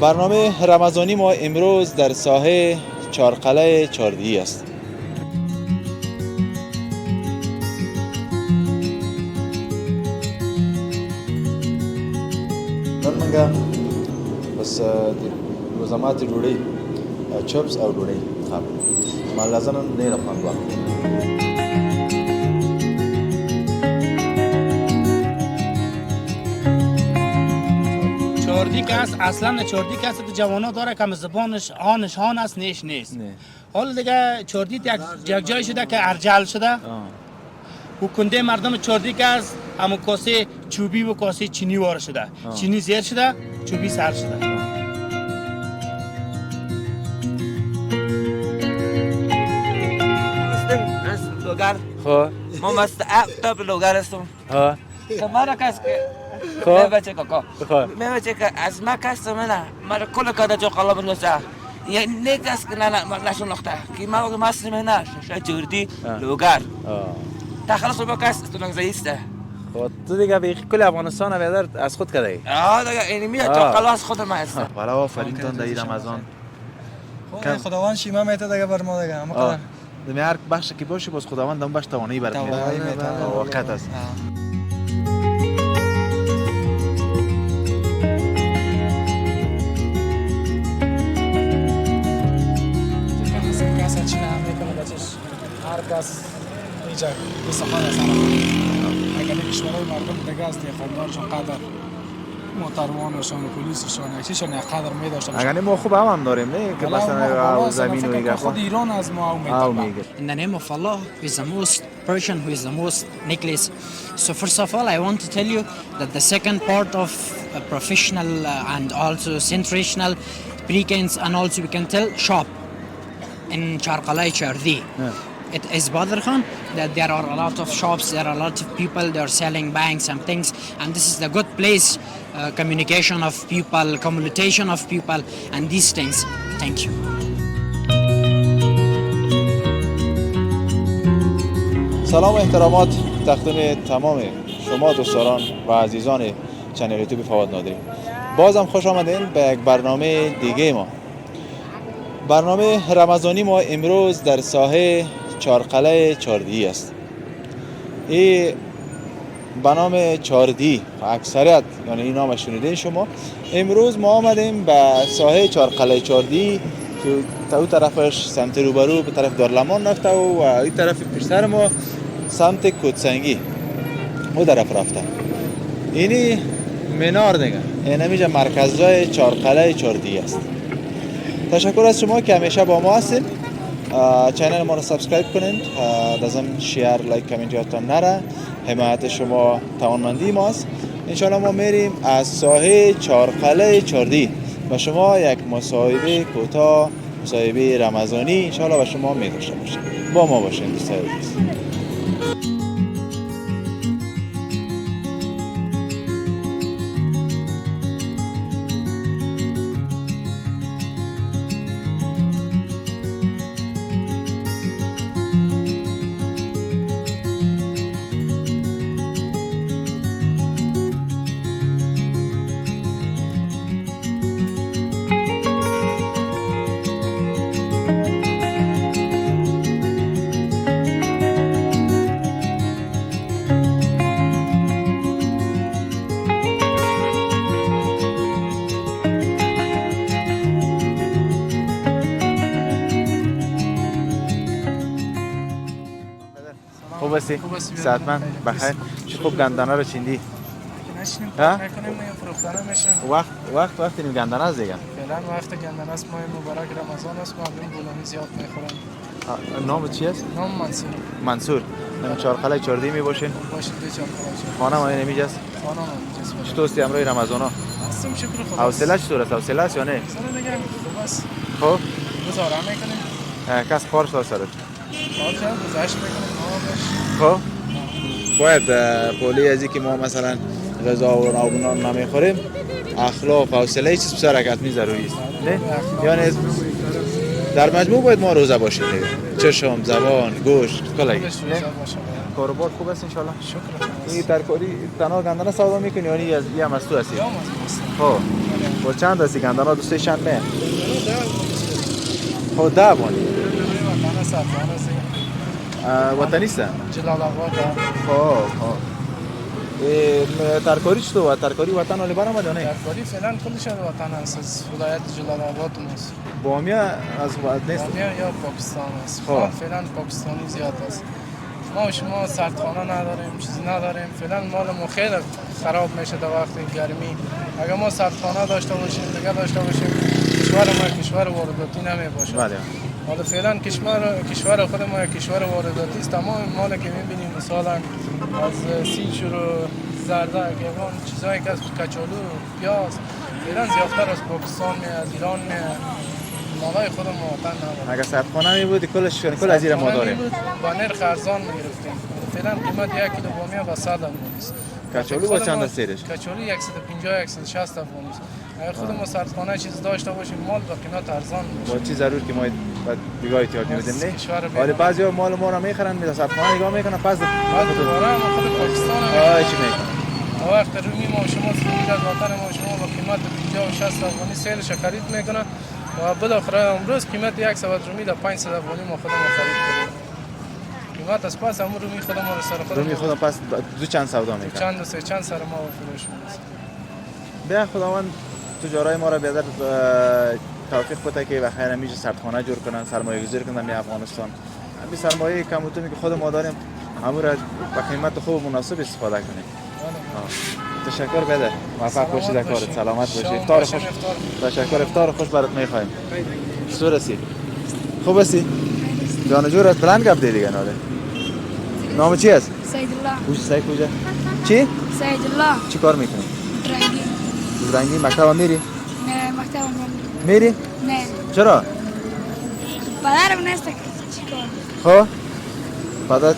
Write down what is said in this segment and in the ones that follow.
برنامه رمضانی ما امروز در ساحه چهارقلعه چهاردیهی است. منگه بس روزامات ډوډۍ چپس او ډوډۍ خام مالازنن نه رفان با چاردی که است اصلا چاردی که است جوانا داره که زبانش آنش هان است نیش نیست. حالا دیگه چاردی یک جای شده که ارجل شده و کنده مردم چاردی که است همون کاسه چوبی و کاسه چینی وار شده. چینی زیر شده چوبی سر شده. لوگر خب ما مستعد لوگر هستم. ها مرا کس که خب بچه کاکا بچه که از ما کس نه مرا کل کادا جو قلب نوسا یه نیک است که نه نشون نخته که ما ماست نه شاید جوردی لوگر تخلص با کس تو نگذیسته. خب تو دیگه بیخی کل افغانستان بیادر از خود کردی؟ دیگه اینی میاد جو قلب از خود ما هست. والا آفرین تان در رمضان. خداوند شیما میته دیگه بر ما دیگه اما دمی هر بخش که باشه باز خداوند هم بخش توانایی برات میده. واقعیت است. هر کس اینجا استفاده از اگر کشورهای مردم دیگه است خاندارشون قدر محترمانشان و پلیسشان چیشان قدر می‌داشتن. اگر ما خوب هم داریم نه که مثلا زمین و ایگه خود ایران از ما میگه. In the name of Allah, who is the most Persian, who is the most necklace. So first of all, I want to tell you that the second part of a professional and also sensational pre-cans and also we can tell shop in Charqalai Chardi. It is Badr Khan that there are a lot of shops, there are a lot of people, they are selling banks and things, and this is the good place, communication of people, communication of people, and these things. Thank you. سلام و احترامات تقدیم تمام شما دوستان و عزیزان چنل یوتیوب فواد نادری. بازم خوش آمدین به یک برنامه دیگه ما. برنامه رمضانی ما امروز در ساحه چهارقلعه چهاردیهی است. این به نام چهاردیهی اکثریت یعنی این نام شنیدین شما. امروز ما آمدیم به ساحه چهارقلعه چهاردیهی که تا طرفش سمت روبرو به طرف دارلمان رفته و این طرف پشتر ما سمت کودسنگی او طرف رفته. اینی منار دیگه این همیشه مرکزهای چهارقلعه چهاردیهی است. تشکر از شما که همیشه با ما هستین. چینل ما رو سابسکرایب کنید. لازم شیر لایک کامنت یادتان نره. حمایت شما توانمندی ماست. انشالله ما میریم از ساحه چهارقلعه چهاردیهی و شما یک مصاحبه کوتاه مصاحبه رمضانی انشالله با شما می‌داشته باشیم. با ما باشین دوستان عزیز. خوب هستی؟ صحتمند بخیر. چه خوب گندانه رو چیندی؟ نشینیم کار نکنیم ما فروختنه میشه. وقت این گندانه است دیگه. فعلا وقت گندانه است. ماه مبارک رمضان است. مردم بولانی زیاد میخورن. نام چی است؟ نام منصور. من چهارقلعه چهاردیهی می باشین؟ باشید به چهارقلعه. خانه ما اینجا است؟ خانه ما اینجاست. چطور هستی امروز رمضان ها؟ هستیم شکر خدا. حوصله چطور است؟ حوصله است یا نه؟ حوصله دیگه خوب است. خب گزاره میکنیم. کس پارش داشت سرت؟ پارش گذشت میکنیم. خب باید پولی ازی که ما مثلا غذا و نابونان نمیخوریم اخلاق حوصله چیز بسیار حرکت ضروری است نه یعنی در مجموع باید ما روزه باشیم چشم زبان گوشت کلای کاروبار خوب است ان شاء الله شکر این ترکاری تنها گندنه سودا میکنی یعنی از هم از تو هستی خب با چند هستی گندانا دوسته چند نه خود ده بانی وطن سرخانه سی وطنیسته جلال آباد خب ترکاری چطور؟ ترکاری وطن ولی برام نه؟ ترکاری فعلا کلش وطن است از ولایت جلال آباد است. بامیه از نیست؟ بامیه یا پاکستان است. خب. فعلا پاکستانی زیاد است. ما و شما سردخانه نداریم، چیزی نداریم. فعلا مال ما خیلی خراب میشه در وقت گرمی. اگر ما سردخانه داشته باشیم، دیگه داشته باشیم، کشور ما کشور وارداتی نمیباشه. بله. حالا فعلا کشور خود ما کشور وارداتی است. تمام مال که میبینیم مثلا از سیچور و زردک یگان چیزایی که از کچالو پیاز فعلا زیادتر از پاکستان از ایران مالای خود ما وطن نداریم. اگر سردخانه می بود کلش کل از زیر ما داریم. با نرخ ارزان میگرفتیم. فعلا قیمت 1 کیلو بامیه با 100 افغانی است. کچالو با چند است سیرش؟ کچالو 150 160 افغانی است. اگر خود ما سردخانه چیز داشته باشیم مال با قیمت ارزان میشه. با چی ضرور که ما دیگه احتیاط می‌بودیم نه؟ کشور بیرون. آره بعضیا مال ما رو میخرن میذارن سردخانه نگاه میکنن پس بعد دوباره ما خود پاکستان چی میکنن؟ وقت رومی ما و شما فروش از وطن ما و شما با قیمت 50 و 60 افغانی سیلش خرید میکنن و بالاخره امروز قیمت 100 رومی در 500 افغانی ما خودمون خرید کردیم. قیمت از پس همون رومی خودمون رو سر خودمون رومی خودم پس دو چند سودا میکنن؟ چند و سه چند سر ما فروش میکنن. بیا خداوند تجارای ما را بیادر توفیق بده که بخیر همیشه سردخانه جور کنن سرمایه گذاری کنن در افغانستان. همین سرمایه کم و که خود ما داریم همون را به قیمت خوب و مناسب استفاده کنیم. تشکر بده. موفق باشید در کارت. سلامت باشید. افطار خوش. تشکر. افطار خوش برات میخوایم. چطور هستی؟ خوب هستی؟ جان جورت بلند گپ دی دیگه ناله. نام چی است؟ سید الله. کجا سعید کجا؟ چی؟ سید الله. چی کار میکنی؟ رنگی. رنگی مکتب میری؟ نه مکتب میری؟ نه. چرا؟ پدرم نیست که چیکار؟ خب پدر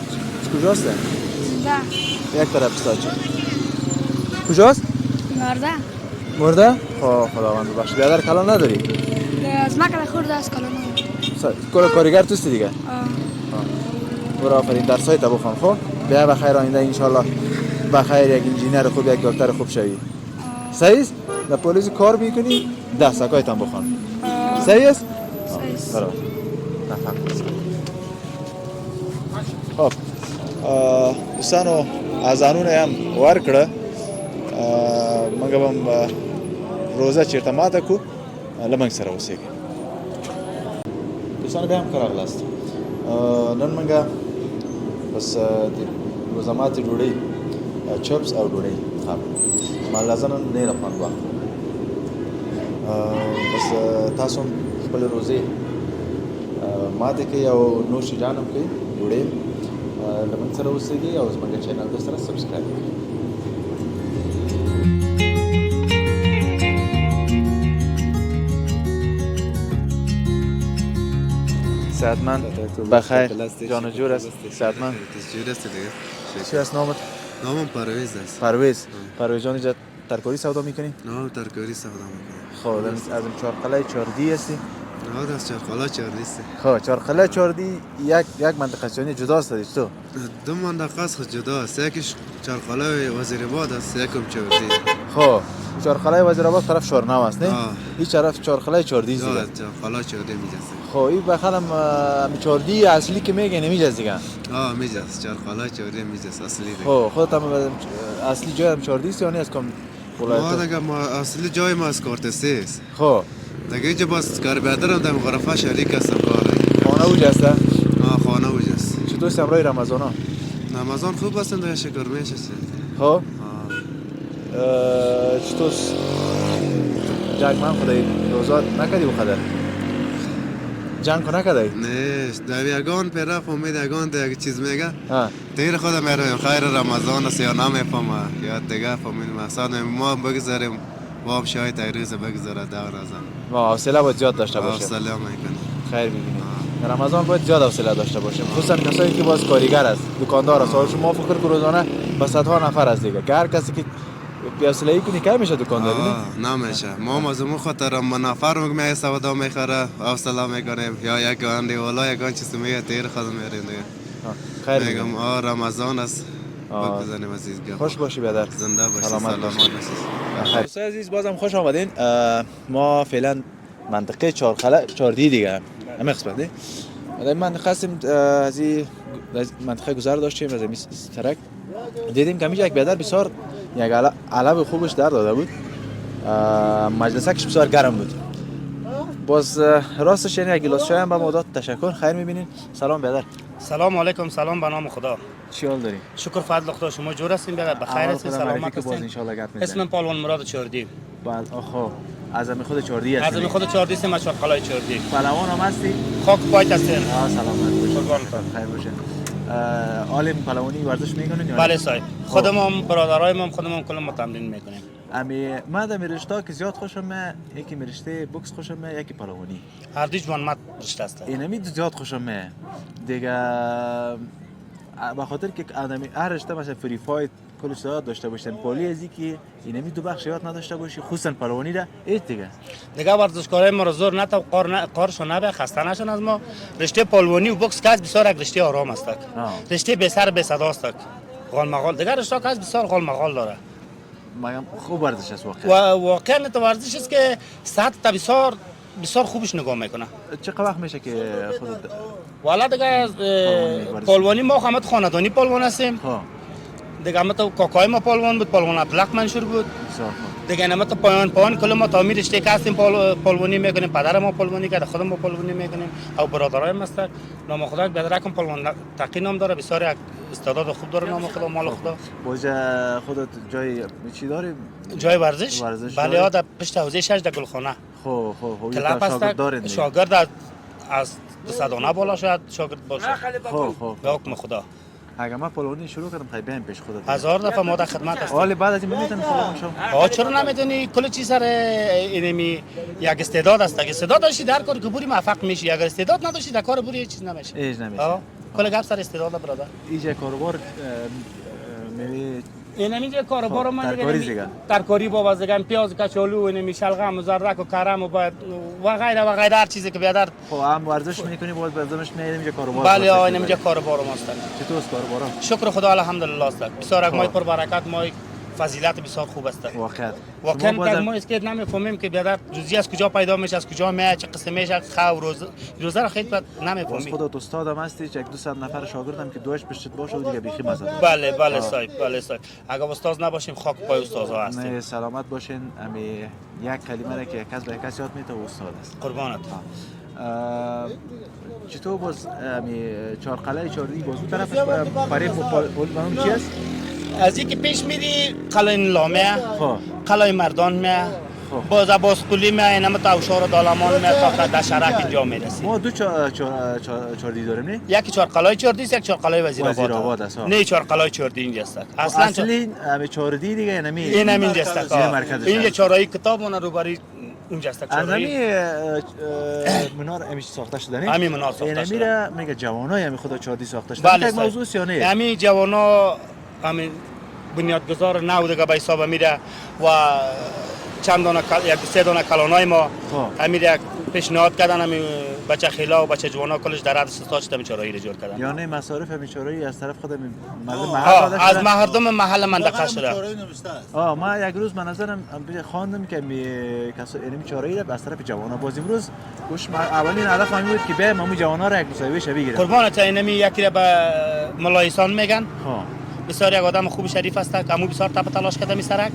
کجاست؟ زنده. یک طرف استاد کجاست؟ مرده. مرده؟ خب خداوند بخش بیادر کلان نداری؟ از مکتب خورده از کلانو. کل کارگر توستی دیگه؟ برو آفرین درسای تا بخوان خب بیا بخیر آینده انشالله بخیر یک انجینیر خوب یک دکتر خوب شوی صحیح است؟ در پلیس کار میکنی دستکایت هم بخوان صحیح است؟ صحیح است. برو نفهم خب دوستانو ازانونه هم ورکړه موږ هم روزه چیرته ماته کو له موږ سره اوسېږئ دوستانو بیا هم ښه راغلاست نن موږ بس د روزه ماتې ډوډۍ چپس او ډوډۍ مالازه نن ډېره خوند واخلو بس تاسو هم خپلې روزې ماتې کوئ او نوشیجان هم کوئ ډوډۍ له موږ سره اوسېږئ او زموږ چینل در سره سبسکرایب کړئ صحتمند بخیر جان و جور است صحتمند جور است دیگه چی است نامت؟ نامم پرویز است پرویز جان اینجا ترکاری سودا میکنی؟ نه ترکاری سودا میکنم خب از این چهارقلعه چاردی هستی؟ نه از چهارقلعه چاردی است خب چهارقلعه چاردی یک منطقه چانی جداست دیگه تو؟ دو منطقه است جدا است یکیش چهارقلعه وزیرآباد است یکم چاردی خب چهارقلعه وزیرآباد طرف شورنو است نه؟ این طرف چهارقلعه چاردی است دیگه چهارقلعه چاردی میجاست خب این بخالم چاردی اصلی که میگه نمیجاست دیگه میجاست چهارقلعه چاردی میجاست اصلی دیگه خب خودت هم اصلی جای هم چاردی است یا نه از کم ما دیگه اصلی جای ما از کارتسی است خب دیگه اینجا باز کار بیادرم در غرفه شریک هستم کار خانه اوجاست؟ خانه اوجاست چطور سمرای رمضان ها؟ رمضان خوب هستن دیگه شکر میشه خب چطور جنگ من خدای روزات نکردی بخدر؟ جنگ کنه کردی؟ نه در یگان پر رفت امید یگان دیگه چیز میگه دیر خودم میرویم خیر رمضان است یا نمیفهمه یا دیگه فهمیدیم اصلا ما بگذاریم باب شاید تیروز بگذاره دور ازم ما حوصله باید زیاد داشته باشیم حوصله میکنیم خیر ببینیم رمضان باید زیاد حوصله داشته باشیم خصوصا کسایی که باز کارگر است دکاندار است شما فکر کنید روزانه با صدها نفر است دیگه که هر کسی که بی‌حوصله‌ای کنی که میشه دکانداری نمیشه ما از اون خاطر من نفر میگه سودا میخره حوصله میکنیم یا یک اندی والا یک چیز میگه تیر خود میریم دیگه خیر میگم رمضان است بزنیم عزیزگاه. خوش باشی برادر. زنده باشی. سلامت سلام باشی. عزیز. دوستای عزیز بازم خوش آمدین. ما فعلا منطقه چهاردی دیگه همه قسمت نه در این منطقه هستیم. از این منطقه گذر داشتیم از این ترک دیدیم که اینجا یک برادر بسیار یک علب خوبش در داده بود. مجلسکش بسیار گرم بود. باز راستش یعنی یک گلاس چای هم به ما داد. تشکر. خیر میبینین. سلام برادر. سلام علیکم. سلام به نام خدا. چی حال داری؟ شکر فضل خدا. شما جور هستین؟ بخیر هستین؟ سلامت باز ان هستین؟ شاء الله گپ میزنیم. اسمم پالوان مراد چردی. بعد آخو از خود چردی هستی. از خود چردی هستم. از قلعه چردی. پهلوان هم هستی؟ خاک پایت هستین. سلامت باشی. قربان خیر باشین. عالم پهلوانی ورزش میکنین یا بله صاحب. خودمون برادرایمون خودمون کلا تمرین میکنیم. من در رشته که زیاد خوشم میاد. یکی رشته بوکس خوشم میاد، یکی پهلوانی. هر دو جوان مت رشته است. اینمی زیاد خوشم میاد دیگه. به خاطر که آدمی هر رشته مثلا فری فایت کل چیزا داشته باشن، پولی ازی که اینمی دو بخش یاد نداشته باشی، خصوصا پهلوانی را ایت دیگه ورزشکارای ما رو زور نتا قارشون نبه خسته نشون از ما. رشته پهلوانی و بوکس کاز بسیار یک رشته آرام است. رشته به سر به صدا است. غال مغال دیگه رشته کاز بسیار غال مغال داره. مگم خوب ورزش است واقعا. و واقعا تو ورزش است که صحت تا بسیار خوبش نگاه میکنه. چقدر وقت میشه که خودت والا دیگه پهلوانی ما خامت خاندانی پهلوان هستیم. دیگه ما تو کاکای ما پهلوان بود، پهلوان اطلق منشور بود. دیگه ما تو پایان کل ما تعمیر رشته که هستیم پهلوانی میکنیم. پدر ما پهلوانی کرده، خودم ما پهلوانی میکنیم. او برادرای ما هستن. نام خدا بدرکم پهلوان تقی نام داره، بسیار یک استعداد خوب داره. نام خدا مال خدا. باجا خودت جای چی داری؟ جای ورزش؟ بله ها در پشت حوزه 6 در گلخانه. خب کلاب است. شاگرد از 200 دانه بالا شاید شاگرد باشه. خب به حکم خدا. اگه ما پهلوانی شروع کردم خیلی بهم پیش خودت. 1000 دفعه ما در خدمت هستیم. حالا بعد از این میتونم پهلوان شم؟ چرا نمیتونی؟ کل چیز سر اینمی یک استعداد است. اگه استعداد داشتی در کار که بوری موفق میشی. اگر استعداد نداشتی در کار بوری هیچ چیز نمیشه. هیچ نمیشه. کل گپ سر استعداد برادر. اینجا کاروبار می اینمی کاروبار ما دیگه ترکاری با وزگان پیاز کچالو اینمی شلغم و زرک و کرم و غیره هر چیزی که بیادر. خب هم ورزش میکنی باید ورزش میکنی اینجا کاروبار. بله اینمی کاروبار ماست. چطور است کاروبارا؟ شکر خدا الحمدلله است. بسیار مای پر برکت مای فضیلت بسیار خوب است. واقعا ما است که نمیفهمیم که بیادر جزئی از کجا پیدا میشه، از کجا میاد، چه قسم میشه، خو روزه را خیلی نمیفهمیم. خودت استادم هستی، یک 200 نفر شاگردم که دوش پشت باشه و دیگه بیخی مزه. بله صاحب. اگه استاد نباشیم خاک پای استادا هستیم. نه سلامت باشین. امی یک کلمه را که کس به کس یاد میته استاد است. قربانت. چطور باز امی چهارقلعه چهاردی بازو طرفش برای پول چی است؟ از اینکه پیش میری قلعه لامه، قلعه مردان میه، باز قلی میه، اینم تا اوشار دالمان میه تا دشرک اینجا میرسی. ما دو چهاردی داریم نه؟ یکی چهارقلعه چهاردی است، یک چهارقلعه وزیرآباد است. نه چهارقلعه چهاردی اینجا است. اصلا همه چهاردی دیگه اینم اینجا است. اینجا چهارراه کتابونه روبروی اونجا است. چهارراهی منار همیشه ساخته شده نه؟ همین منار ساخته شده. میره میگه جوانای همین خدا چهاردی ساخته شده. یک موضوع است یا نه؟ همین جوانا همین بنیادگذار نو دیگه به حساب میره و چند دانه یک سه دانه کلانای ما همین یک پیشنهاد کردن. همین بچه خیلا و بچه جوانا کلش در حد استاد شده چهارراهی رو جور کردن. یعنی مصارف همین چهارراهی از طرف خود مردم محل از مردم محل منطقه شده. ما یک روز من نظرم خواندم که یعنی چهارراهی رو از طرف جوانا باز امروز گوش اولین هدف همین بود که به ما جوانا رو یک مسابقه شبیه بگیرن. قربانت اینمی یکی رو به ملایسان میگن. بسیار یک آدم خوب شریف است که همو بسیار تپ تلاش کرده می سرک.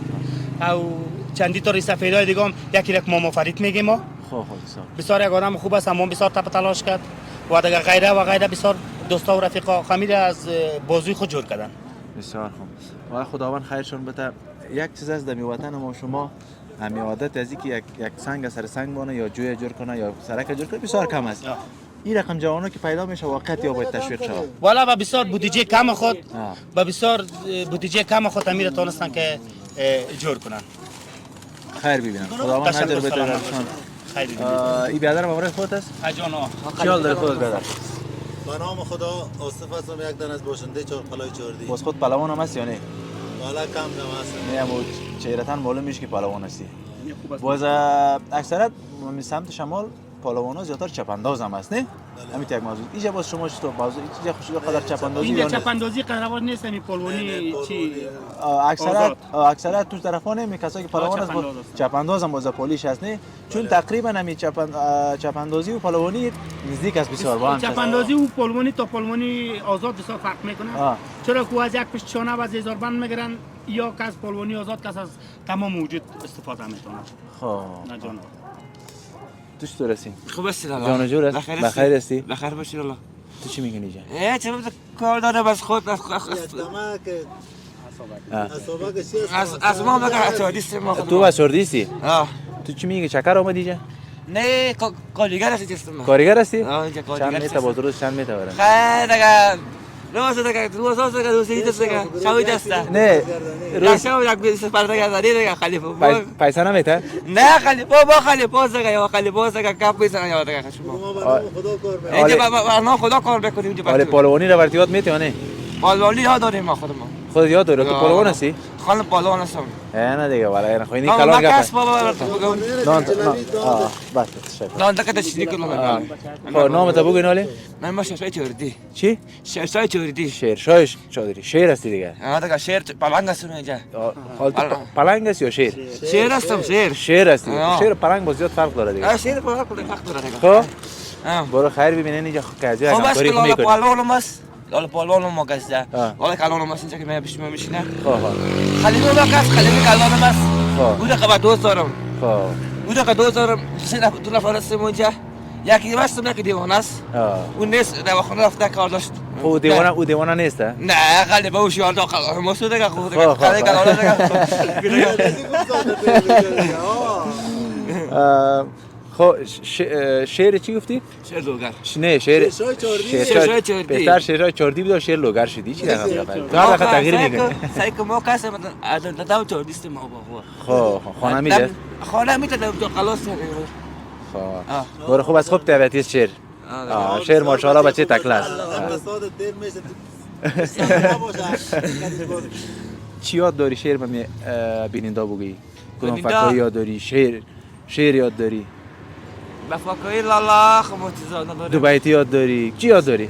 او چندی تا سفیدای دیگه هم یکی رک ماما فرید میگیم ما. بسیار یک آدم خوب است، همون بسیار تپ تلاش کرد و دیگه غیره بسیار دوستا و رفیقا خمیر از بازوی خود جور کردن. بسیار خوب. و خداوند خیرشون بده. یک چیز از دمی وطن ما شما همین عادت از اینکه یک سنگ سر سنگ بونه یا جوی جور کنه یا سرک جور کنه بسیار کم است. این رقم جوانا که پیدا میشه واقعا یا باید تشویق شود. والا با بسیار بودجه کم خود با بسیار بودجه کم خود امیر تونستن که جور کنن. خیر ببینم. خداوند اجر بده برشون. خیر ببینید. این برادر مبارک خودت است؟ جانا. چی حال داره خودت برادر؟ به نام خدا آصف هستم، یک دن از باشنده چهارقلعه چهاردی. باز خود پهلوان هم هستی یا نه؟ والا کم هستم. نه مو چهره‌تان معلوم میشه که پهلوان هستی. باز اکثرا سمت شمال پهلوانا زیادتر چپانداز هم هست نه؟ همین یک موضوع اینجا باز شما چطور موضوع اینجا خوشی قدر چپاندازی اینجا یا نه چپاندازی قرارداد نیست همین پلوانی چی اکثرت تو طرفانه می کسایی که پهلوان است چپانداز هم باز پولیش هست نه چون تقریبا همین چپاندازی و پهلوانی نزدیک است بسیار با هم چپاندازی و پلوانی تا پلوانی آزاد بسیار فرق میکنه چرا که از یک پشت شانه و از 1000 بند میگیرن یا که از پلوانی آزاد کس از تمام وجود استفاده میکنه خب نه جان تو چطور هستی؟ خوب هستی لالا جان و جور است؟ بخیر هستی؟ بخیر باشی لالا تو چی میگی اینجا؟ چه کار داره بس خود از ما مگر اتودیست ما خود تو بسوردیستی؟ آه تو چی میگی چکر آمدی اینجا؟ نه کارگر هستی جستم من کارگر هستی؟ آه اینجا چند کارگر میتا باز روز چند میتا برن؟ خیر دیگه روز دیگه شوی دسته نه روز شو یک بیس پرده گذاری دیگه خلیفه پیسه نمیتا؟ نه خلیفه با خلیفه دیگه یا خلیفه دیگه کپ بیسن یا دیگه شما اینجا ما خدا کار بکنیم اینجا آره پهلوانی رو ورتیات میتی یا نه؟ پهلوانی ها داریم ما خودمون خودت یاد داری تو پهلوان هستی؟ خانم پهلوان هستم نه دیگه والا خو اینی ما کلام کس گفت بابا نه بس شکر نه دکتر چیزی کلام خب نام تو بگو ناله من ما شای چوردی چی؟ شای چوردی شیر شایش چادری شیر هستی دیگه دیگه شیر پلنگ هستم اینجا حال تو پلنگ هستی یا شیر؟ شیر هستم شیر هستی شیر و پلنگ با زیاد فرق داره دیگه شیر فرق داره دیگه خب برو خیر ببینین اینجا کازی همکاری میکنه میکنه پهلوان ماست لالا پهلوان ما گسته والا کلان ماست اینجا که من پیش میشینه خلیفه ما کس خلیفه کلان ماست اون که دوست دارم اون که دوست دارم سه دو نفر هستیم اونجا یکی واسه که دیوانه است اون نیست دواخانه رفته کار داشت او دیوانه نیست نه خلیفه اوش یار داخل ما سوده که خود خلیفه کلان خب شعر چی گفتی؟ شعر لوگر نه شعر شعر چوردی بهتر شعر چوردی بود و شعر لوگر شدی چی رقم تو هر وقت تغییر میکنه سعی که ما کس از دادم چوردیست ما با خب خانه میده خانه میده تو خلاص خب برو خوب از خوب تبعتی شعر شعر ماشاءالله بچه تکله است چی یاد داری شعر من بیننده بگی کدام فکر یاد داری شعر یاد داری بفکری لالا خمو چیزا نداری دو بیتی یاد داری چی یاد داری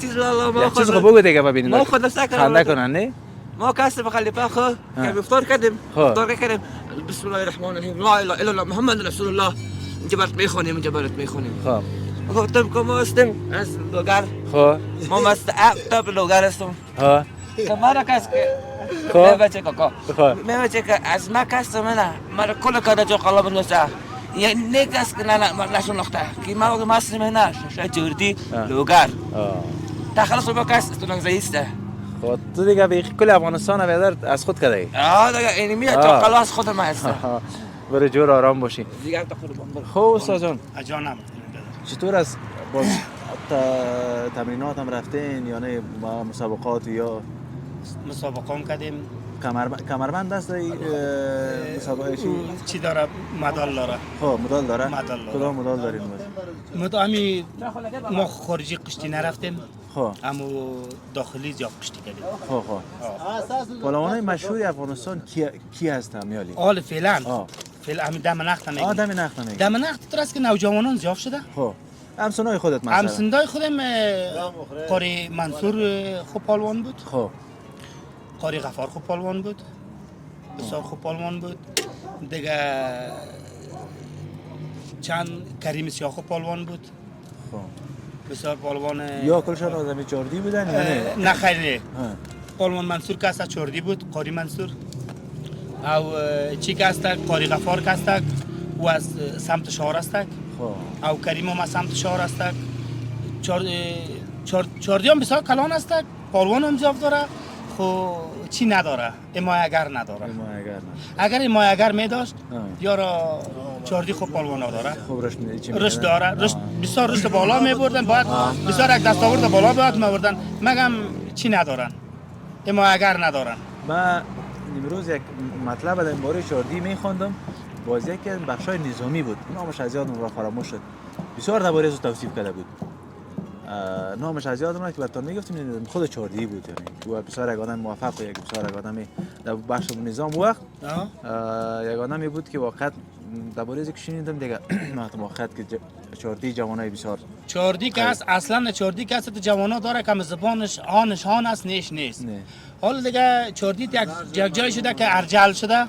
چیز لالا ما چیز خب بگو دیگه ببینید ما خود سکر خنده کنن نه ما کاسب خلیفه خو که افطار کردیم بسم الله الرحمن الرحیم لا اله الا الله محمد رسول الله اینجا برات میخونیم خب گفتم که ما هستیم از لوگر خب ما مستعد لوگر هستم کمارا کس که خب بچه کاکا بچه که از ما کس منه مرا کل کادا جو قلب نوسه یه نیک است که نه نشون نخته که ما مصر منه شای جوردی لوگر تخلص با کس تو نگذایسته خب تو دیگه به کل افغانستان از خود کدایی دیگه اینی میاد تو خلاص خود ما هست برو جور آرام باشی دیگه تا خود خب استاد جان جانم چطور است باز تمرینات هم رفتین یا نه مسابقات یا مسابقه هم کردیم کمربند است مسابقه چی داره مدال داره خب مدال داره کدام مدال دارین همین ما خارجی قشتی نرفتیم خب اما داخلی زیاد قشتی کردیم خب پهلوانای مشهور افغانستان کی هستن میالی حال فعلا همین دم نخت میگم دم نخت تو است که نوجوانان زیاد شده خب همسنای خودت مثلا همسنای خودم قاری منصور خوب پهلوان بود خب قاری غفار خوب پهلوان بود بسیار خوب پهلوان بود دیگه چند کریم سیاه خوب پهلوان بود خب بسیار پهلوان یا کلشان آدمی چوردی بودن یا نه نه خیر پهلوان منصور که است چوردی بود قاری منصور او چی که است قاری غفار که است او از سمت شهر است او کریم هم از سمت شهر است چوردی هم بسیار کلان است پهلوان هم زیاد داره خو چی نداره حمایتگر نداره اگر حمایتگر می داشت یارا چوردی خوب پهلوان داره خوب رشد داره رشد بسیار رشد بالا می بردن باید بسیار یک دستاورد بالا باید می بردن مگم چی ندارن حمایتگر ندارن من امروز یک مطلب در باره چوردی می خواندم باز یکی از بخشای نظامی بود نامش از یادم را فراموش شد بسیار درباره از توصیف کرده بود نامش از یادم رفت که براتون میگفتیم خود چاردی بود یعنی و بسیار یک آدم موفق و یک بسیار یک آدم در بخش نظام وقت یک آدمی بود که واقعا درباره ازش شنیدم دیگه واقعا که چاردی جوانای بسیار چاردی که است اصلا چاردی که است جوانا داره که زبانش آنش هان است نیش نیست حالا دیگه چاردی یک جای شده که ارجل شده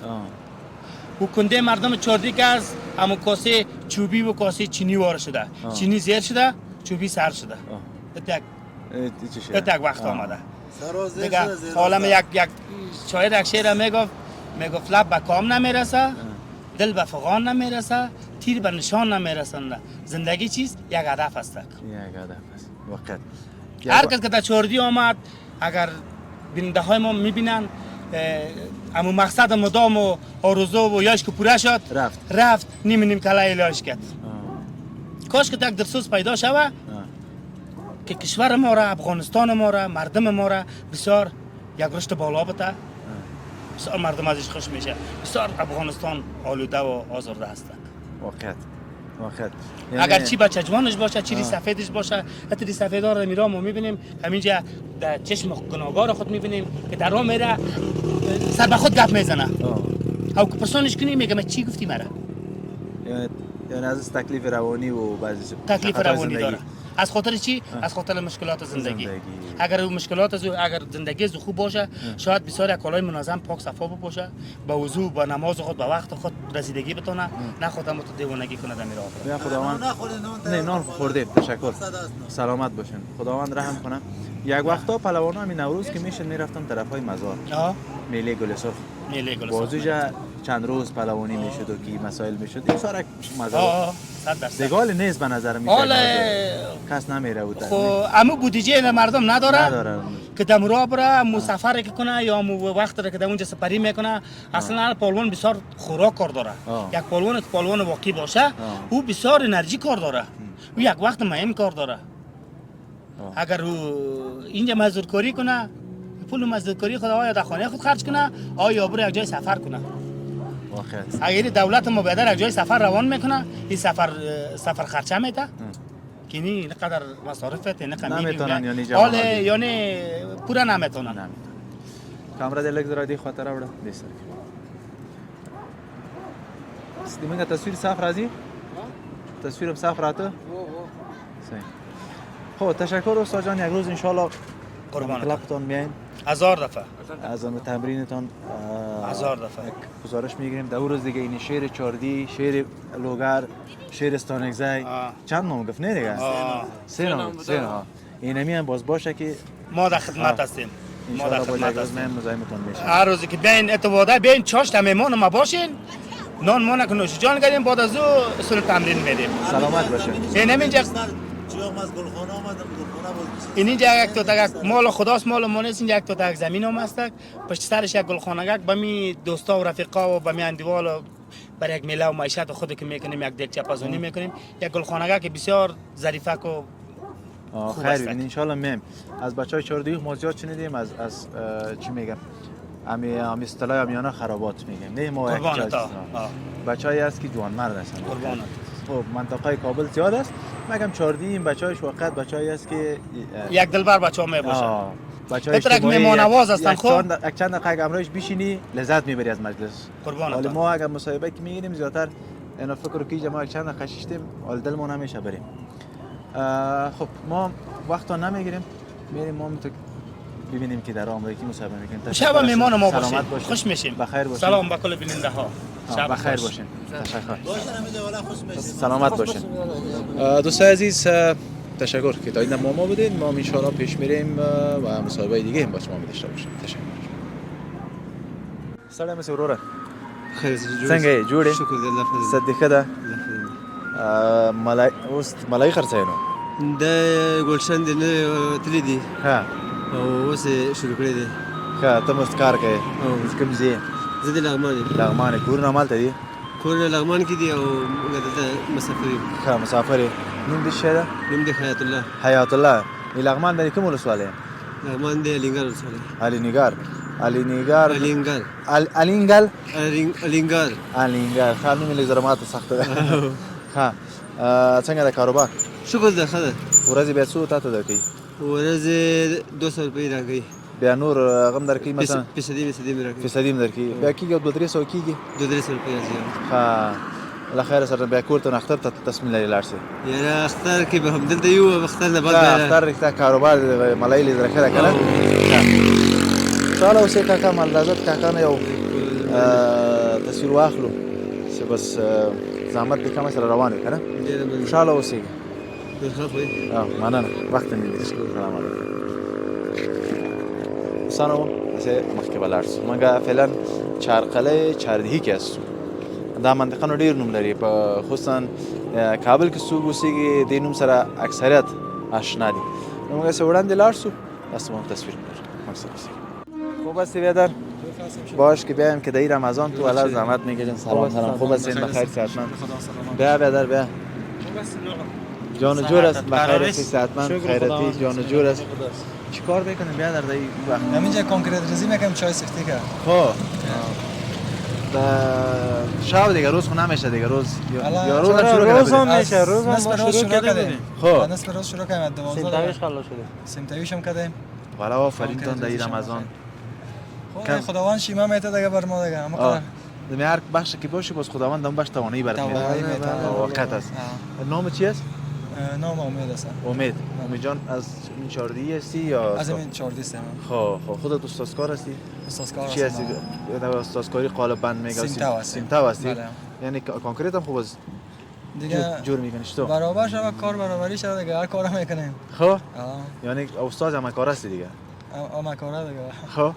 و کنده مردم چاردی که است همون کاسه چوبی و کاسه چینی وار شده چینی زیر شده چوبی سر شده ات یک وقت آمده دیگه حالا یک شاعر یک شعر میگفت لب به کام نمیرسه دل به فغان نمیرسه تیر به نشان نمیرسنده زندگی چیست یک هدف است یک هدف است واقعا هر کس که در چاردی آمد اگر بیننده های ما میبینن اما مقصد مدام و آرزو و یاش که پوره شد رفت نیم کلای علاج کرد کاش که یک درسوز پیدا شوه که کشور ما را افغانستان ما را مردم ما را بسیار یک رشد بالا بده بسیار مردم ازش خوش میشه بسیار افغانستان آلوده و آزرده هستند واقعا اگر چی بچه جوانش باشه چی سفیدش باشه حتی سفیدار رو میرام و میبینیم همینجا در چشم گناهگار خود میبینیم که در راه میره سر به خود گپ میزنه او که پرسانش کنی میگه من چی گفتی مرا یعنی از تکلیف روانی و بعضی تکلیف روانی داره از خاطر چی؟ از خاطر مشکلات زندگی. اگر مشکلات اگر زندگی خوب باشه شاید بسیار کالای منظم پاک صفا بپوشه با وضو با نماز خود با وقت خود رسیدگی بتونه نه خودم تو دیوانگی کنه در میراه. یا خداوند نه نان خوردیم تشکر سلامت باشین خداوند رحم کنه. یک وقتا پهلوانا همین نوروز که میشن میرفتن طرفای مزار میله گل سرخ بازوجا چند روز پهلوانی میشد و کی مسائل میشد این سارک مزار دیگال نیست به نظر میاد کس نمیره بود خب امو بودجه مردم نداره که دمرا بره مسافر کنه یا وقت که در اونجا سپری میکنه اصلا پهلوان بسیار خوراک کار داره یک پهلوان واقعی باشه او بسیار انرژی کار داره او یک وقت مهم کار داره اگر اینجا مزدورکاری کنه پول مزدورکاری خود آیا در خانه خود خرج کنه آیا بره یک جای سفر کنه اگر دولت ما بدر یک جای سفر روان میکنه این سفر خرچه میده که نه قدر مصارفت نه نمیتونن یعنی پورا نمیتونن کامرا دلک زرا دی خاطر اوره دیسر دیمه تصویر صاف راځي تصویرم صاف راته خب تشکر استاد جان یک روز ان شاء الله قربانتون میایم 1000 دفعه از اون تمرینتون 1000 دفعه گزارش میگیریم در روز دیگه این شعر چاردی شعر لوگر شعر استانگزای چند نام گفت نه دیگه سه نام اینمی هم باز باشه که ما در خدمت هستیم ما در خدمت هستیم مزاحمتون میشیم هر روزی که بین اتواده بین چاشت میمون ما باشین نان ما نکنوش جان گریم بعد از او اصول تمرین میدیم سلامت باشین اینجا اینجا یک تو مال خداست مال ما نیست اینجا یک تو تک زمین هم است پشت سرش یک گلخانگک با می دوستا و رفیقا و با می اندیوال بر یک میله و معیشت خود که میکنیم یک دک چپازونی میکنیم یک گلخانگک بسیار ظریفک و خیر ببین ان شاء الله میم از بچهای چاردی ما زیاد شنیدیم از چی میگم امی اصطلاح امیانه خرابات میگیم نه ما بچه‌ای است که جوان مرد هستن خب منطقه کابل زیاد است مگم چاردی این بچه‌هاش واقعا بچه‌ای است که یک دلبر بچه‌ها میباشه بچه‌های ترک میمون نواز هستن خب یک چند دقیقه امروز بشینی لذت میبری از مجلس ولی ما اگر مصاحبه که میگیریم زیاتر اینا فکر که ما یک چند دقیقه شیشتیم حال دلمون همیشه بریم خب ما وقتا نمیگیریم میریم ما ببینیم که در آمریکا مصاحبه میکنیم شب میمان ما باشین خوش میشیم بخیر باشین سلام به کل بیننده ها بخیر باشین تشکر سلامت باشین دوستان عزیز تشکر که تا این ما بودین ما ان شاء الله پیش میریم و مصاحبه دیگه هم با شما داشته باشیم تشکر سلام سرور خیر څنګه جوړه شکر الله صدقه ده ملای خرڅاینو د ګلشن دی نه تللی دی ها اوس شروع کړی دی ښه ته مست کار کوې کوم ځای زه د لغمان یم لغمان کورونه همالته دي کورونه لغمان کې دي او موږ دلته مسافر یو ښه مسافر یې نوم دې څه دی نوم دی حیات الله حیات الله لغمان د کوم ولسوالۍ لغمان دی الینګار ولسوالۍ الینګار خالي مې لږ زره ماته سخته ده ښه څنګه د کاروبار شکر ده ښه ده ورځې بیا څو تا ته درکوي ورځې 200 روپۍ راکوي بیا نور غم درکوي مثلا فیصدي مې راکوي فیصدي هم درکوي بیا کېږي 200-300 کېږي 200 روپۍ راځي ښه له خیره سره بیا کور ته نو اختر ته تصمیم لري لاړ شي یاره اختر کې به همدلته یو اختر نه بعد اختر رښتیا کاروبار ملایل در خیره کنه خوشحاله اوسې کاکا مالرازت کاکا نه یو تصویر واخلو چې بس زحمت دې کمه سره روان وي که نه خوشحاله اوسېږي مننه وخت مې دې سلام علیکم دوستانو داسې مخکې به لاړ شو موږ فعلا چارقلعه چاردهي کې هستو دا منطقه نو ډېر نوم لري په خصوصا کابل کې څوک اوسېږي دې نوم سره اکثریت آشنا دي نو موږ هسې وړاندې لاړ شو داسې مو تصویر می‌بریم موږ سره اوسېږي خوب هستی بیادر باش که بیایم که در رمضان تو والا زحمت میکشین سلام خوب هستین بخیر صحتمند بیا بیادر بیا جان و جور است بخیر هستی صحتمند خیرتی جان و جور است چیکار میکنیم بیادر در این وقت همینجا کنکریت ریزی میکنم چای سختی که خب شب دیگه روز خو نمیشه دیگه روز یا روز هم شروع روز هم میشه روز هم شروع کردیم خب نصف روز شروع کردیم 12 سیمتاویش خلاص شده سیمتاویش هم کردیم والا آفرین تون در این رمضان خداوند شیما میته دیگه بر ما دیگه اما دمی هر بخش که باشه باز خداوند اون بخش توانایی برات میده واقعیت است نام چی است نام امید است امید جان از این چاردهی هستی یا از این چاردهی هستم خب خودت استادکار هستی استادکار چی هستی استادکاری قالب بند میگه سیمتاو هستی یعنی کانکریت هم خوب است دیگه جور میکنی تو برابر شده کار برابری شده دیگه هر کارم میکنیم خب یعنی استاد هم کار هستی دیگه اما کار دیگه خب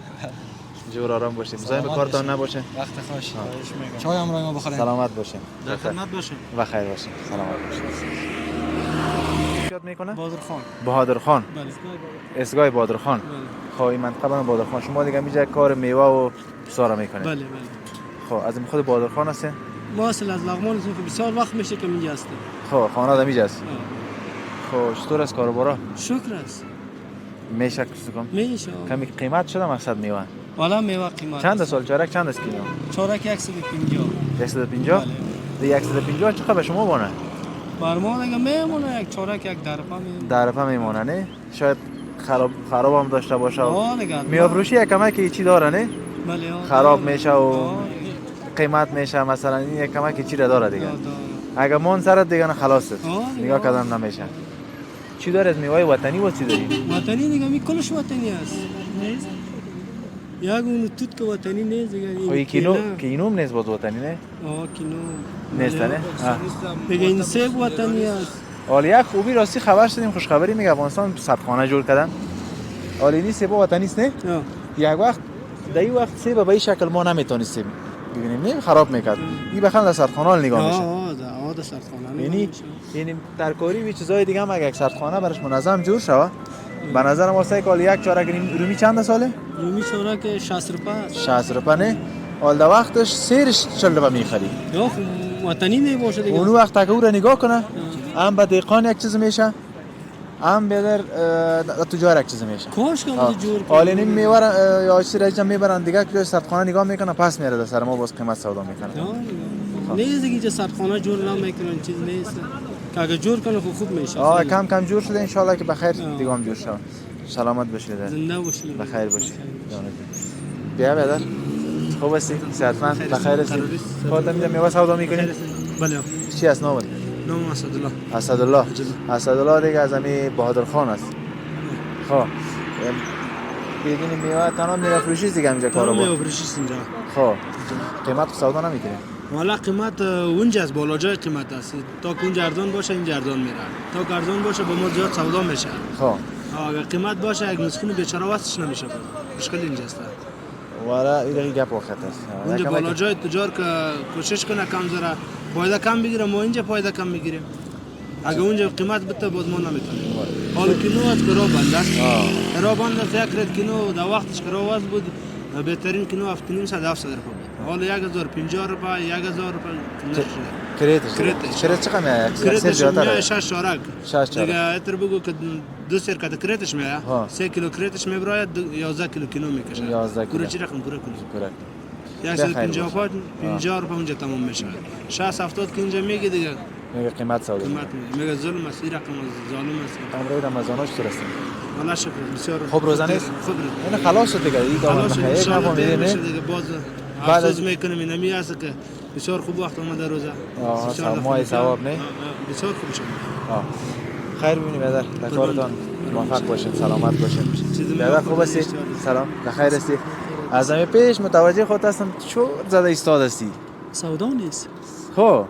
جور آرام باشین مزاحم کارتان نباشین وقت خوش چای هم ما بخوریم سلامت باشین در خدمت باشیم و خیر باشین سلامت باشین یاد میکنه بهادر خان بله اسگاه بهادر خان خب این منطقه به بهادر خان شما دیگه میجه کار میوه و بسارا میکنه بله خب از این خود بهادر خان هستین ما اصل از لغمان هستیم که بسیار وقت میشه که اینجا هستیم خب خانه دمیجه است خب چطور است کاربارا شکر است میشه کسکم میشه کمی قیمت شده مقصد میوه والا میوه قیمت چند سال چارک چند است کیلو چارک 150 150 بله 150 چقدر به شما بونه بر ما دیگه میمونه یک چارک یک درپا میمونه درپا میمونه نه شاید خراب هم داشته باشه دیگه میوه فروشی کمک چی داره نه بله خراب میشه و قیمت میشه مثلا این یک کمک چی داره دیگه اگه مون سرت دیگه خلاص است نگاه کردن نمیشه چی داره از میوه وطنی و چی داری وطنی دیگه می کلش وطنی است یک اون توت که وطنی نیست دیگه کینوم نیست بود وطنی نه کینو نیست نه دیگه این سیب وطنی است حالا یک خوبی راستی خبر شدیم خوش خبری میگه افغانستان صدخانه جور کردن حالا این سیب وطنی است نه یک وقت در این وقت سیب به این شکل ما نمیتونستیم ببینیم نه خراب میکرد این بخوام در سردخانه نگاه میشه در سردخانه یعنی ترکاری و چیزای دیگه هم اگه یک سردخانه برش منظم جور شود به نظر ما سعی کال یک چارک رومی چند ساله رومی چارک 60 روپیه است 60 روپیه نه حال در وقتش سیرش 40 روپیه میخری یا وطنی نباشه دیگه اون وقت اگه او را نگاه کنه هم به دهقان یک چیز میشه هم بدر تجار یک چیز میشه کاش که بود جور حالا این میوه یا چیز را میبرن دیگه که سردخانه نگاه میکنه پس میاره در سر ما باز قیمت سودا میکنه نیست دیگه سردخانه جور نمیکنن چیز نیست که اگه جور کنه خوب میشه کم کم جور شده ان شاء الله که بخیر دیگه هم جور شه سلامت باشید زنده باشید بخیر باشید بیا بدر خوب هستی صحتمند بخیر هستی خودت میگم میوه سودا میکنی بله چی است نام نام اسدالله اسدالله دیگه از امی بهادر خان است خب ببینیم میوه تنها میوه فروشی دیگه اینجا کارو با میوه فروشی اینجا خب قیمت سودا نمیکنیم والا قیمت اونجا از بالا جای قیمت است تا اونجا ارزان باشه این ارزان میره تا ارزان باشه به ما زیاد سودا میشه خب اگه قیمت باشه یک مسکین بیچاره واسش نمیشه مشکل اینجاست والا این گپ وقت است اونجا بالا جای تجار که کوشش کنه کم زره فایده کم بگیره ما اینجا فایده کم میگیریم اگه اونجا قیمت بده باز ما نمیتونیم حالا کینو از کرا بند است کرا بند است یک رد کینو در وقتش کرا واز بود بهترین کینو 750 روپیه حالا 1050 روپیه 1000 روپیه کریت چقدر کریتش میاد 6 چارک دیگه اتر بگو که دو سر کات کریتش میاد 3 کیلو کریتش میبره 11 کیلو کینو میکشه 11 کیلو چی رقم پورا کنی 150 روپیه اونجا تمام میشه 60 70 که اینجا میگه دیگه میگه قیمت سودا قیمت میگه ظلم است، این رقم ظالم است. امروز رمضان چطور است؟ والله شکر بسیار خوب روزانه است؟ خوب این خلاص شد دیگه دیگه خلاص خیر نفهمیدیم نه دیگه باز بعد افسوس میکنم این نمی است که بسیار خوب وقت اومده روزه. ماه ثواب نه بسیار خوب شد. خیر ببینید برادر در کارتان موفق باشین سلامت باشین برادر خوب هستی سلام بخیر هستی از همه پیش متوجه خودت هستم چور زده ایستاد هستی سودا نیست خب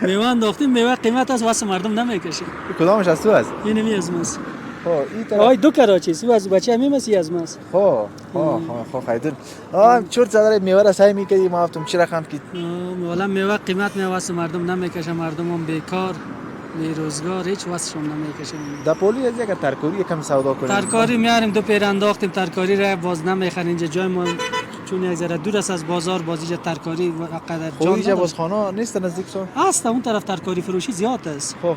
میوه انداختیم میوه قیمت است واسه مردم نمیکشه کدامش از تو است این می از ماست خب این طرف آی دو کراچی سو از بچه همین مسی از ماست خب خیدون چور زده میوه را سعی میکردی ما گفتم چی رقم کی والا میوه قیمت میوه واسه مردم نمیکشه مردم هم بیکار روزگار هیچ واسشون نمیکشه در پولی از یک ترکاری یکم سودا کنیم ترکاری میاریم دو پیر انداختیم ترکاری را باز نمیخرن اینجا جای ما چون یک ذره دور است از بازار بازیجا ترکاری و قدر جان اینجا باز خانه نیست نزدیک سو هست اون طرف ترکاری فروشی زیاد است خب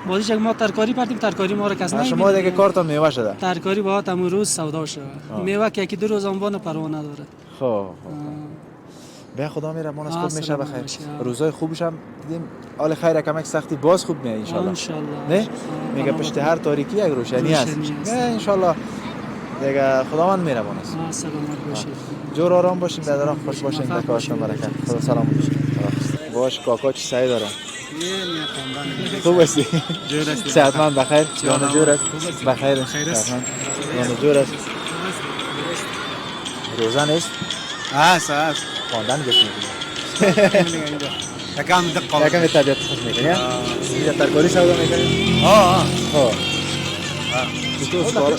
بازیجا ما ترکاری پردیم ترکاری ما رو کس نمیبینه شما دیگه کارتون میوه شده ترکاری باید امروز روز سودا شده میوه که یکی دو روز عنوان پروا نداره خب به خدا میره من از خوب میشه بخیر روزای خوبش هم دیدیم حال خیر کمک سختی باز خوب میاد ان شاء الله نه میگه پشت هر تاریکی یک روشنی است نه ان شاء الله دیگه خداوند میره من است سلامت باشید جور آرام باشین بدران خوش باشین در کارتون برکت خدا سلام باش کاکا چی سعی داره خوب هستی صحتمند بخیر جان جور است بخیر جان جور است روزه نیست هست خواندن گفت میکنی یکم طبیعت خوش میکنی اینجا ترکاری سودا میکنی؟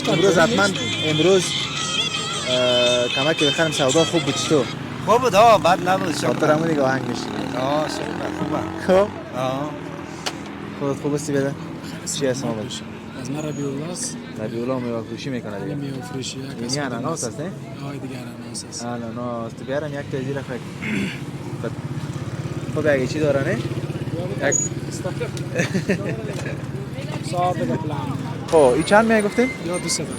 امروز حتما امروز کمک بخرم سودا خوب بود تو خوب بود بد نبود خاطر همون دیگه آهنگ میشی خوبه خودت خوب هستی بده؟ چی اسم آمد؟ از من ربیع الله است ربیع الله میوه فروشی میکنه دیگه میوه فروشی یعنی اناناس است نه؟ دیگه اناناس است اناناس تو بیارم یک تا زیر فکر خب اگه چی داره نه؟ یک صاحب پلان خب این چند میای گفتیم؟ یا 270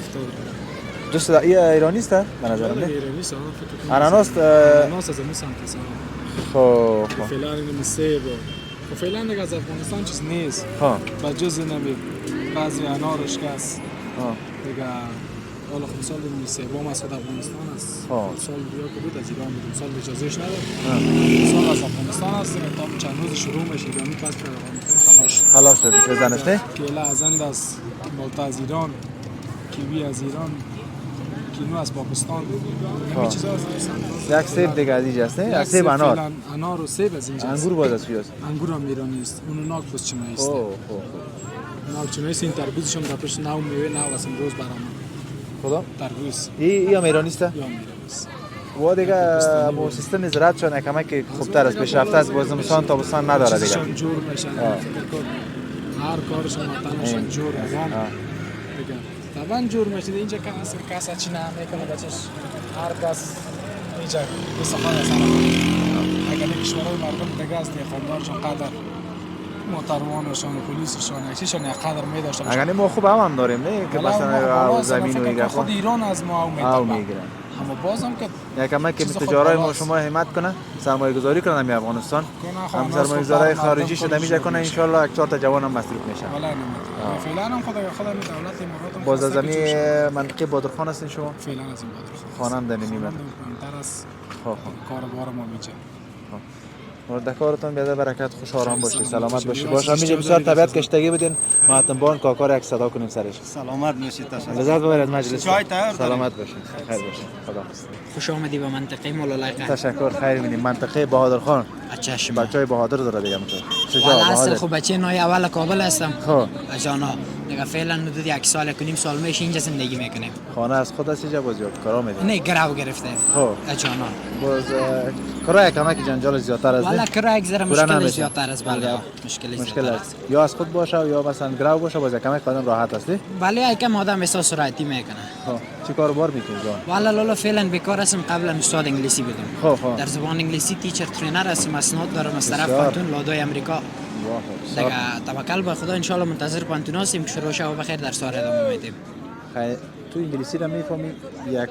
دوست این ایرانی است به نظرم نه؟ ایرانی است اناناس اناناس از میسان کسا خب فعلا این سیب فعلا دیگه از افغانستان چیز نیست با جز نمی بعضی انارش کس دیگه حالا خب سال سیب هم از افغانستان است سال دیگه که بود از ایران بودیم سال اجازهش نداد سال از افغانستان است تا چند روز شروع میشه یعنی پس خلاص شد بزنش نه کیلا از انداز مالتا از ایران کیوی از ایران کینو از پاکستان همه چیزا از یک سیب دیگه از اینجا است نه سیب انار انار و سیب از اینجا انگور باز از کجاست انگور هم ایرانی است اون ناک بس چمه است ناک چمه است این تربوزش هم دپش ناو میوه ناو از امروز برام خدا تربوز این هم ایرانی است یا ایرانی است و دیگه مو سیستم زراعتشون کمک خوبتر است پیشرفته است باز زمستان تابستان نداره دیگه جور میشن هر کارشون وطنشون جور روان دیگه طبعا جور میشه اینجا کس چی نمیکنه بچش هر کس اینجا بسخان است اگر کشورهای مردم دیگه است خاندارشون قدر محترمانشون پلیسشون چیشون قدر می‌داشتن اگر ما خوب هم داریم نه که مثلا زمین و اینا خود ایران از ما میگیرن اما بازم که یکم که تجارای ما شما حمایت کنه سرمایه گذاری کنن می افغانستان هم سرمایه گذاری خارجی شده میشه کنه ان شاء الله یک چهار تا جوان هم مصروف میشن فعلا هم خدا می دولت امارات باز از زمین منطقه بادرخان هستین شما فعلا از این بادرخان خواننده نمیمه درس کاربار ما میشه در کارتون بیاد برکت خوش آرام باشی سلامت باشی باشه همیشه بسیار طبیعت کشتگی بدین ماتنبان کاکا یک صدا کنیم سرش سلامت باشید تشکر لذت ببرید مجلس چای تیار سلامت باشید خیر باشید خدا خوش آمدی به منطقه مولالایقه تشکر خیر می‌بینیم منطقه بهادر خان چشم بچهای بهادر داره دیگه مثلا والا اصل خب بچه نوی اول کابل هستم خب اجانا دیگه فعلا حدود یک سال کنیم سال میشه اینجا زندگی میکنیم خانه از خود است اینجا باز کارا میدین نه گراو گرفته خب اجانا باز کرایه کمک جنجال زیادتر است والا کرایه یک ذره مشکل زیادتر است بله مشکل است یا از خود باشه یا مثلا گراو باشه باز کمک خودم راحت است ولی یکم آدم احساس راحتی میکنه خب چی کاربار میکنی جان والا لالا فعلا بیکار هستم قبلا استاد انگلیسی بودم خب در زبان انگلیسی تیچر ترینر هستم اسناد دارم از طرف پانتون لادای امریکا دیگه توکل به خدا ان شاء الله منتظر پانتون هستیم که شروع شه و بخیر در سال ادامه میدیم تو انگلیسی رو میفهمی یک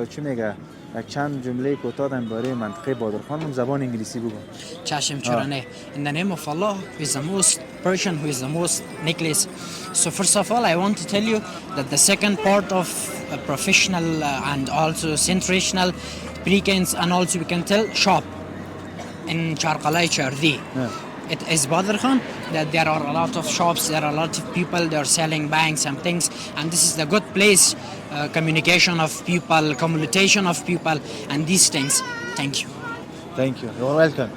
چی میگه یک چند جمله کوتاه درباره منطقه بادرخان هم زبان انگلیسی بگو. چشم چرا نه. In the name of Allah, who is the most Persian, who is the most Nicholas. So first of all, I want to tell you that the second part of a professional and also sensational pre-cans and also we can tell shop in Charqalai Chardi. It is Badr that there are a lot of shops, there are a lot of people, they are selling banks and things, and this is the good place, communication of people, commutation of people, and these things. Thank you. Thank you. You're welcome.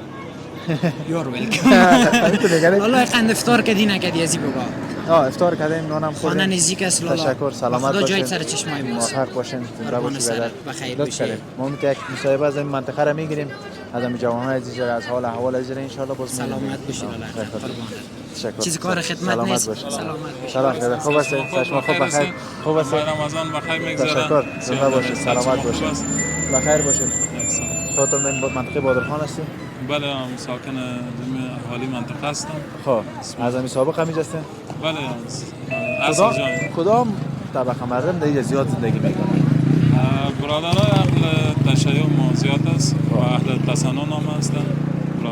You're welcome. والله خند افطار کردی نکردی ازی بابا. افطار کردیم نانم خوردیم. خانه نزدیک است لالا. تشکر سلامت خدا باشین. جای سر چشمای ماست. موفق باشین. زنده باشین. بخیر باشین. ما یک مصاحبه از این منطقه را میگیریم. از این جوانان از حال احوال از ان شاء الله باز سلامت باشین الله. تشکر. چیز کار خدمت نیست. سلامت باشین. سلام خوب است. چشم خوب بخیر. خوب است. رمضان بخیر میگذره. تشکر. زنده باشین. سلامت باشین. بخیر باشین. خودتون این منطقه بادرخان هستین؟ بله ساکن اهالی منطقه هستم. خب از همین سابق همیشه هستین؟ بله اصل جان. کدام طبقه مردم دیگه زیاد زندگی میکنن؟ برادرای اهل تشیع ما زیاد است و اهل تسنن هم هستن.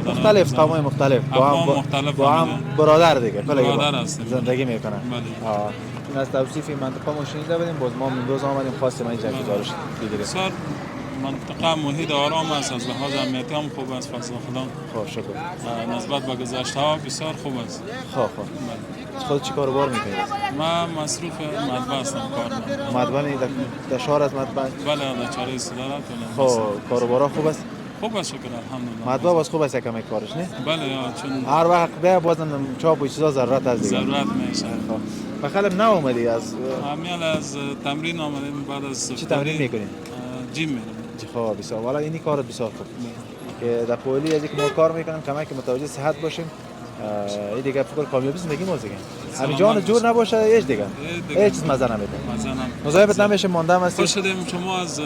مختلف قوم مختلف با هم برادر دیگه برادر هستیم زندگی میکنن. بله. این از توصیف منطقه ما شنیده بودیم باز ما امروز آمدیم خواستیم اینجا گزارش بگیریم. منطقه محیط آرام است از لحاظ امنیتی هم خوب است فضل خدا. خب شکر. نسبت به گذشته ها بسیار خوب است. خب خود چی کاروبار میکنید؟ من مصروف مطبع هستم کار. مطبع در شهر از مطبع؟ بله در چاره صدارت. خب کاروبارا خوب است؟ خوب است شکر الحمدلله. مطبع باز خوب است یکم کارش نه؟ بله چون هر وقت به بازم چاپ و چیزا ضرورت است دیگه. ضرورت میشه. بخلم نه اومدی از همیال از تمرین آمدیم بعد از چی تمرین میکنید؟ جیم میرم. خب بسیار والا اینی کار بسیار خوب که در پولی از اینکه ما کار میکنیم کمک متوجه صحت باشیم این دیگه فکر کامیابی زندگی ما دیگه همین جان جور نباشه هیچ دیگه هیچ چیز مزه نمیده مزایبت نمیشه ماندم هستی خوش شدیم شما از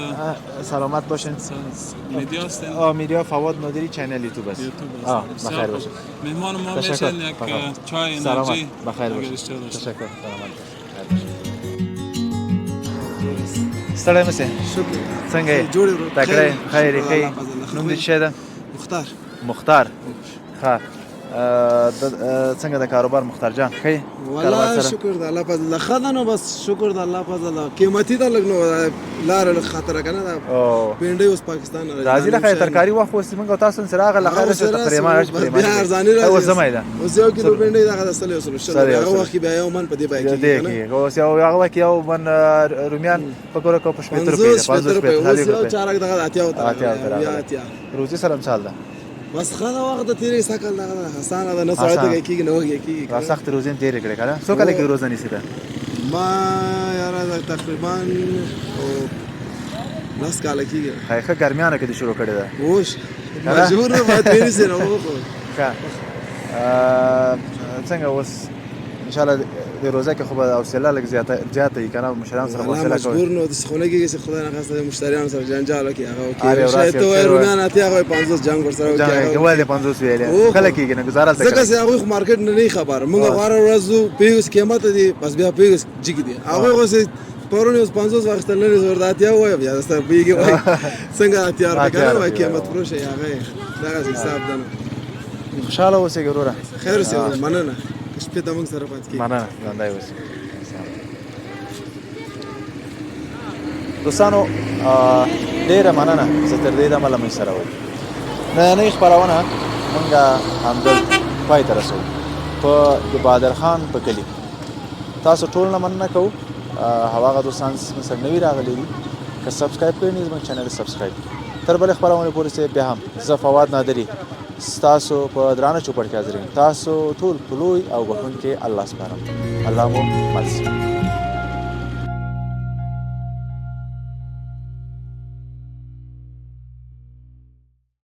سلامت باشین میدیا هستین میدیا فواد نادری چینل یوتیوب است بخیر باشین مهمان ما میشن یک چای انرژی بخیر باشین تشکر سلامت ستړی مشه څنګه یې تکړه خیر خیر نوم دې څه ده مختار ښه څنګه د کاروبار مختار جان ښه والله شکر د الله فضل ښه ده نو بس شکر د الله فضل قیمتي ده لږ نو لاره خطر کنه دا پینډۍ اوس پاکستان راځي لکه ترکاری واخوستې موږ تاسو سره هغه لخر سره پریمان بیا ارزاني راځي اوس زمای ده اوس یو کیلو پینډۍ دغه سره یو سره هغه وخت بیا یو من په دې بای کې اوس یو هغه وخت یو من رومیان په کوره کو په 50 روپے 50 روپے اوس یو چارک دغه اتیا روزي سلام سال ده بس خدا وخت تیرې سکل دغه حسن ده نه ساعت کېږي نه کېږي را سخت روزین تیرې کړې کړه څو کله کې روزه نشته ما یاره تقریبا نس کال کېږي خایخه ګرمیانه کې شروع کړې ده اوس مجبور نه باید تیرې سره وکړو څنګه اوس ان شاء الله د روزه کې خو حوصله لږ زیاته کنه مشران سره حوصله کوي مجبور نو د خونه کې خدای نه خاصه مشتریان سره جنجال کوي هغه شاید ته رومیان اتیا هغه 50 جنگ ور سره کوي ولې 50 ویلې کله کېږي نه گزارا ته ځکه چې هغه مارکیټ نه خبر موږ غواره ورځو پیوس قیمت دي بس بیا پیوس جګ دي هغه اوس پرونه اوس 50 وخت نه زورداتیا وای بیا ست بیګي وای څنګه اتیا راکنه وای قیمت پروشه هغه دغه حساب ده خوشاله اوسې ګوره خیر اوسې مننه شپې ته موږ سره پات کی مننه ژوندی اوسې دوستانو ډېره مننه زه تر دې دمه له موږ سره وئ نننۍ خپرونه موږ همدلته پای ته رسوو په د بادرخان په کلي تاسو ټول نه مننه کوو هغه دوستان چې سره نوي راغلي دي که سبسکرایب کړئ نو زموږ چینل سبسکرایب تر بلې خپرونې پورې بیا هم زه فواد نادري ستاسو په درانه چوپړ کې حاضر یم تاسو ټول په لوی او بخښونکي الله سپارم الله مو مل شي